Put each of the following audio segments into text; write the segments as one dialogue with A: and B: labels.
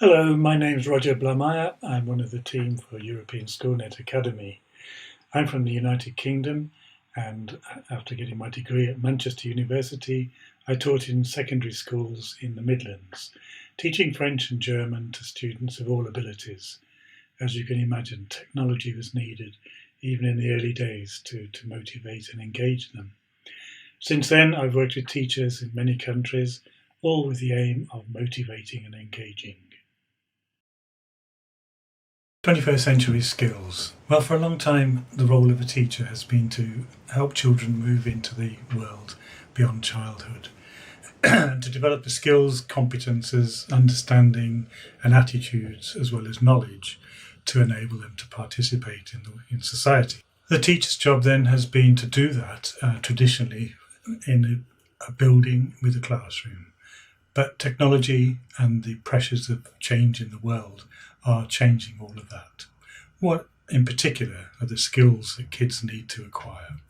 A: Hello, my name is Roger Blameyer. I'm one of the team for European Schoolnet Academy. I'm from the United Kingdom, and after getting my degree at Manchester University, I taught in secondary schools in the Midlands, teaching French and German to students of all abilities. As you can imagine, technology was needed even in the early days to motivate and engage them. Since then, I've worked with teachers in many countries, all with the aim of motivating and engaging. 21st century skills. Well, for a long time, the role of a teacher has been to help children move into the world beyond childhood, to develop the skills, competences, understanding and attitudes, as well as knowledge, to enable them to participate in society. The teacher's job then has been to do that traditionally in a building with a classroom. But technology and the pressures of change in the world are changing all of that. What in particular are the skills that kids need to acquire?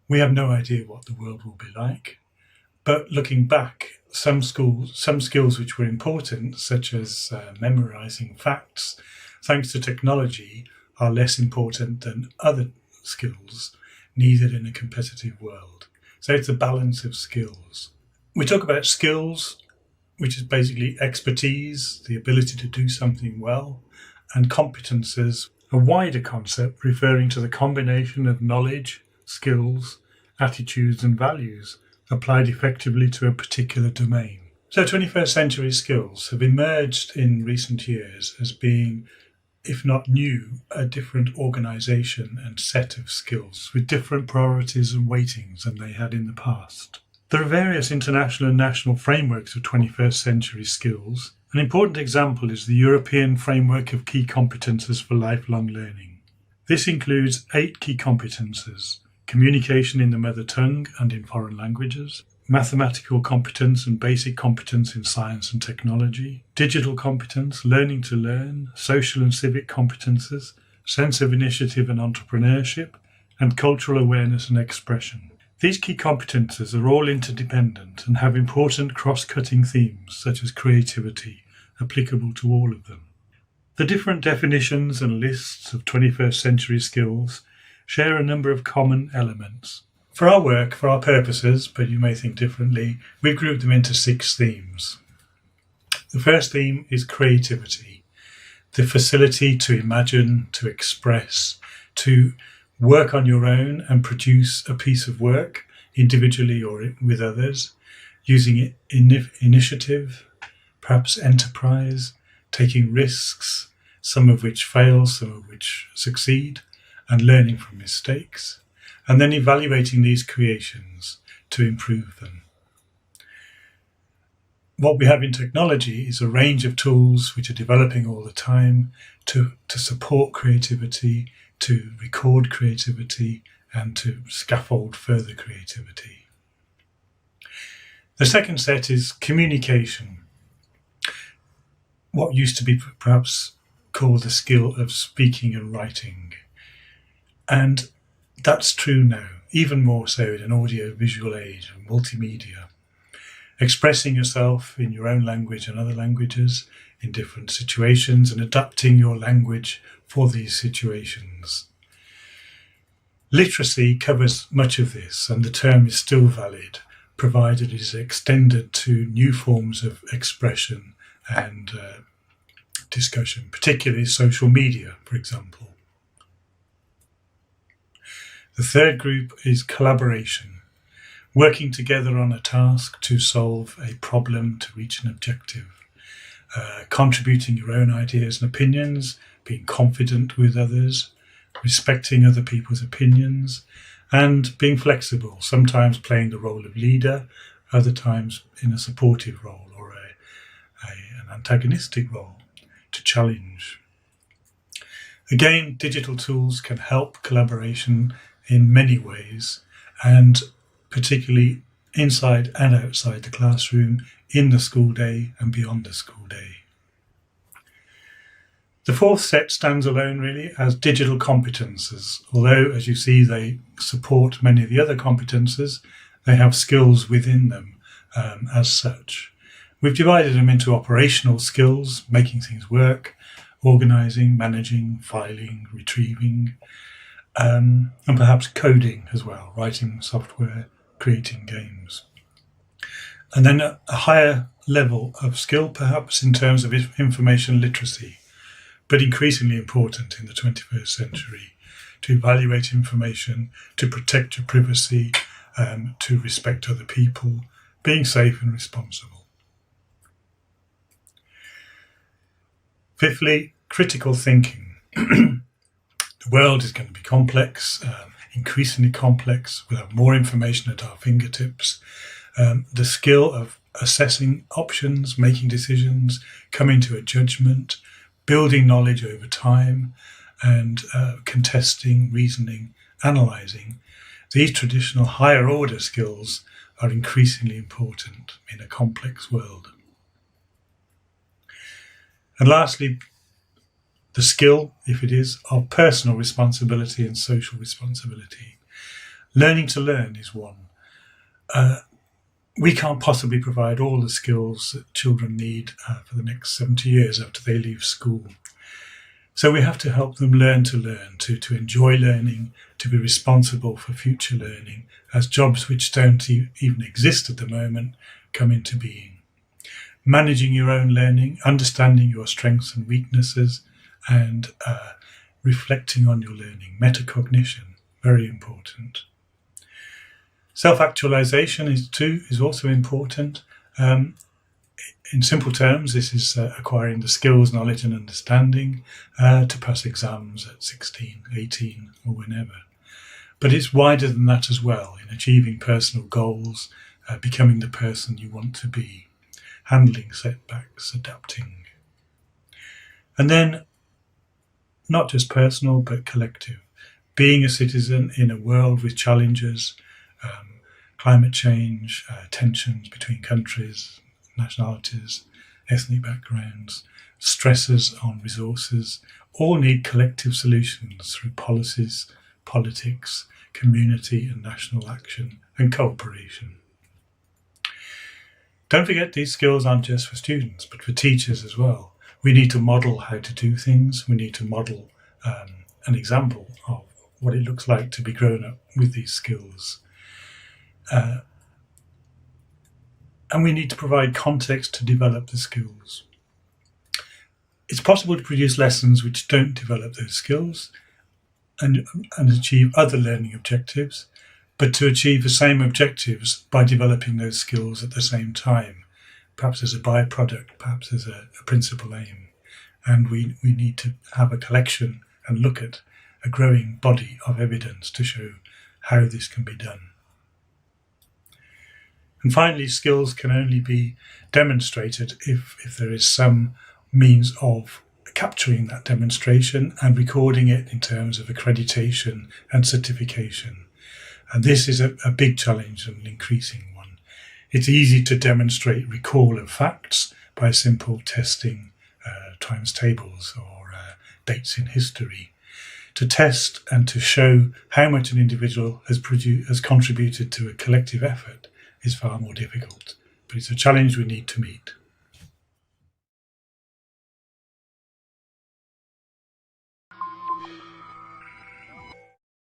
A: We have no idea what the world will be like, but looking back, some skills which were important, such as memorizing facts, thanks to technology, are less important than other skills needed in a competitive world. So it's a balance of skills. We talk about skills, which is basically expertise, the ability to do something well, and competences, a wider concept referring to the combination of knowledge, skills, attitudes and values applied effectively to a particular domain. So 21st century skills have emerged in recent years as being, if not new, a different organisation and set of skills with different priorities and weightings than they had in the past. There are various international and national frameworks of 21st century skills. An important example is the European Framework of Key Competences for Lifelong Learning. This includes 8 key competences: communication in the mother tongue and in foreign languages, mathematical competence and basic competence in science and technology, digital competence, learning to learn, social and civic competences, sense of initiative and entrepreneurship, and cultural awareness and expression. These key competences are all interdependent and have important cross-cutting themes such as creativity, applicable to all of them. The different definitions and lists of 21st century skills share a number of common elements. For our work, for our purposes, but you may think differently, we've grouped them into 6 themes. The first theme is creativity, the facility to imagine, to express, to work on your own and produce a piece of work individually or with others, using initiative, perhaps enterprise, taking risks, some of which fail, some of which succeed, and learning from mistakes, and then evaluating these creations to improve them. What we have in technology is a range of tools which are developing all the time to support creativity, to record creativity, and to scaffold further creativity. The second set is communication, what used to be perhaps called the skill of speaking and writing. And that's true now, even more so in an audio-visual age of multimedia. Expressing yourself in your own language and other languages in different situations and adapting your language for these situations. Literacy covers much of this, and the term is still valid, provided it is extended to new forms of expression and discussion, particularly social media, for example. The third group is collaboration, working together on a task to solve a problem, to reach an objective, contributing your own ideas and opinions, being confident with others, respecting other people's opinions, and being flexible, sometimes playing the role of leader, other times in a supportive role or an antagonistic role to challenge. Again, digital tools can help collaboration in many ways, and particularly inside and outside the classroom, in the school day and beyond the school day. The fourth set stands alone really as digital competences, although as you see they support many of the other competences, they have skills within them as such. We've divided them into operational skills, making things work, organising, managing, filing, retrieving, and perhaps coding as well, writing software, creating games. And then a higher level of skill, perhaps in terms of information literacy, but increasingly important in the 21st century, to evaluate information, to protect your privacy, to respect other people, being safe and responsible. Fifthly, critical thinking. The world is going to be complex, increasingly complex. We'll have more information at our fingertips. The skill of assessing options, making decisions, coming to a judgment, building knowledge over time, and contesting, reasoning, analysing. These traditional higher order skills are increasingly important in a complex world. And lastly, the skill, if it is, of personal responsibility and social responsibility. Learning to learn is one. We can't possibly provide all the skills that children need for the next 70 years after they leave school. So we have to help them learn, to enjoy learning, to be responsible for future learning as jobs which don't even exist at the moment come into being. Managing your own learning, understanding your strengths and weaknesses, and reflecting on your learning. Metacognition, very important. Self-actualization is also important. In simple terms, this is acquiring the skills, knowledge and understanding to pass exams at 16, 18 or whenever. But it's wider than that as well, in achieving personal goals, becoming the person you want to be, handling setbacks, adapting. And then, not just personal but collective, being a citizen in a world with challenges, climate change, tensions between countries, nationalities, ethnic backgrounds, stresses on resources, all need collective solutions through policies, politics, community and national action and cooperation. Don't forget, these skills aren't just for students, but for teachers as well. We need to model how to do things. We need to model an example of what it looks like to be grown up with these skills. And we need to provide context to develop the skills. It's possible to produce lessons which don't develop those skills and achieve other learning objectives, but to achieve the same objectives by developing those skills at the same time, perhaps as a byproduct, perhaps as a principal aim. And we need to have a collection and look at a growing body of evidence to show how this can be done. And finally, skills can only be demonstrated if there is some means of capturing that demonstration and recording it in terms of accreditation and certification. And this is a big challenge and an increasing one. It's easy to demonstrate recall of facts by simple testing times tables or dates in history. To test and to show how much an individual has contributed to a collective effort is far more difficult, but it's a challenge we need to meet.